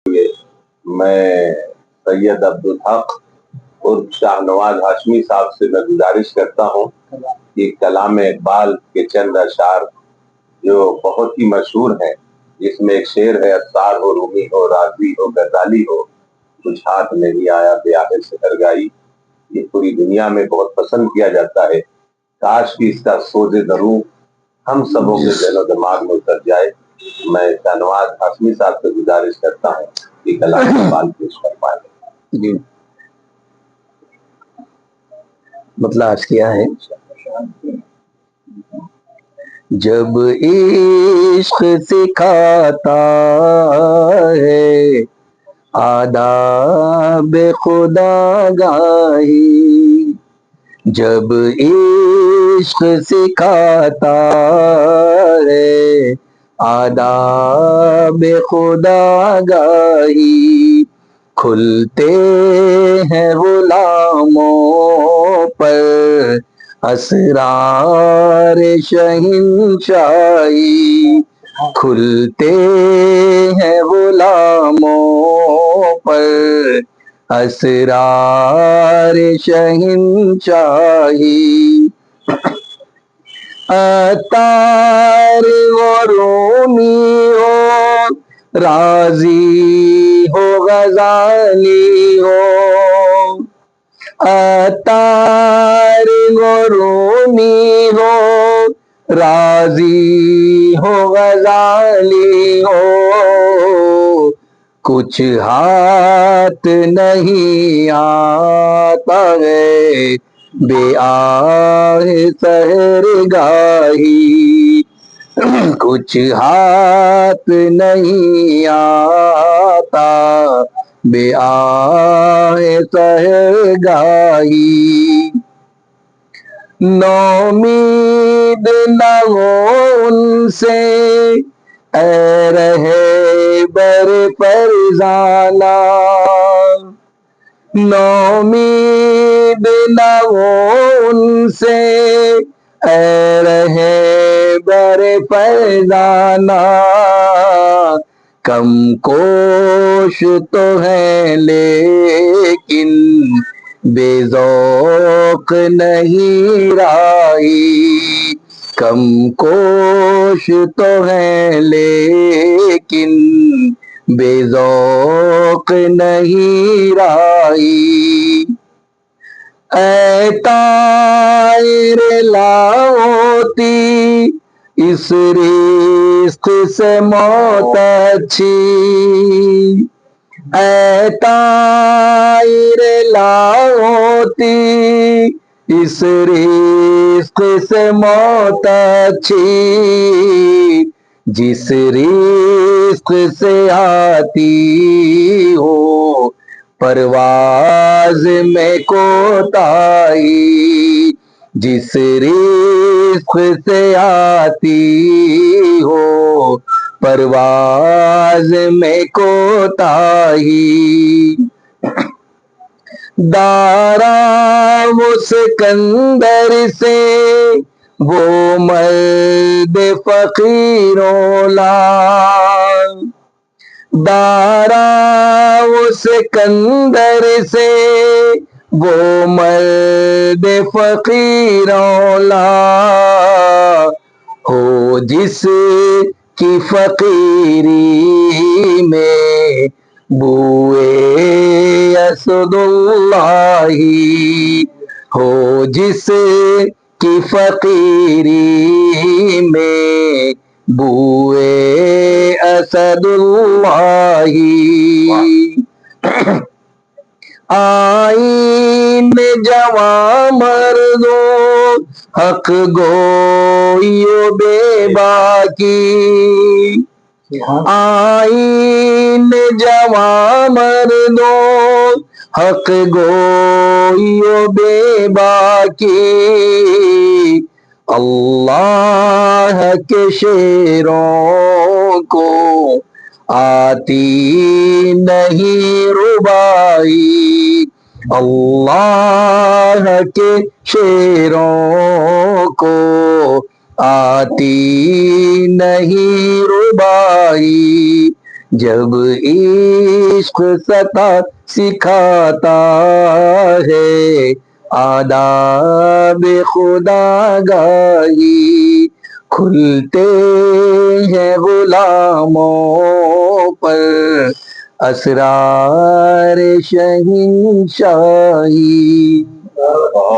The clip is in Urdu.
میں سید عبدالحق اور شاہ نواز ہاشمی صاحب سے میں گزارش کرتا ہوں کہ کلام اقبال کے چند اشعار جو بہت ہی مشہور ہیں، جس میں ایک شعر ہے: عطار ہو، رومی ہو، رازی ہو، غزالی ہو، کچھ ہاتھ نہیں آیا بیاہ سحر گائی، یہ پوری دنیا میں بہت پسند کیا جاتا ہے۔ کاش کی اس کا سوز دروں ہم سبوں کے ذہن و دماغ میں اتر جائے۔ میں شاہ نواز ہاشمی صاحب سے گزارش کرتا ہوں کہ کلام اقبال پیش فرمائیں۔ جی، مطلب آج کیا ہے؟ جب عشق سکھاتا ہے آداب خدا گاہی، جب عشق سکھاتا ہے آداب خدا گاہی، کھلتے ہیں غلاموں پر اسرار شہنشاہی، کھلتے ہیں غلاموں پر اسرار شہنشاہی، عطار و رومی ہو، رازی ہو، غزالی ہو، عطار و رومی ہو، رازی ہو، غزالی ہو، کچھ ہاتھ نہیں آتا ہے بے آہ سحر گاہی، کچھ ہاتھ نہیں آتا بے آہ سحر گاہی، نومید نہ ہو ان سے اے رہے بر فرزانہ، نومید نہ ہو ان سے اے رہے بر فرزانہ، کم کوش تو ہے لیکن بے ذوق نہیں راہی، کم کوش تو ہے لیکن بے ذوق نہیں راہی، اے طائر لاؤتی اس رزق سے موت اچھی، اے طائر لاؤتی اس رزق سے موت اچھی، جس رزق سے آتی ہو پرواز میں کوتاہی، جس رزق سے آتی ہو پرواز میں کوتاہی، دارا و سکندر سے وہ مرد فقیروں لا، دارا و سکندر سے وہ مرد فقیروں لا، ہو جس کی فقیری میں بوئے اسد اللہ، ہو جس کی فقیری میں بوئے اسد اللہ، آئین جواں مردوں حق گوئی و بے باکی، آئین جواں مردوں حق گوئی و بے باکی، اللہ کے شعروں کو آتی نہیں ربائی، اللہ کے شعروں کو آتی نہیں ربائی، جب عشق ستا سکھاتا ہے آداب خدا گاہی، کھلتے ہیں غلاموں پر اسرار شہنشاہی۔ بہت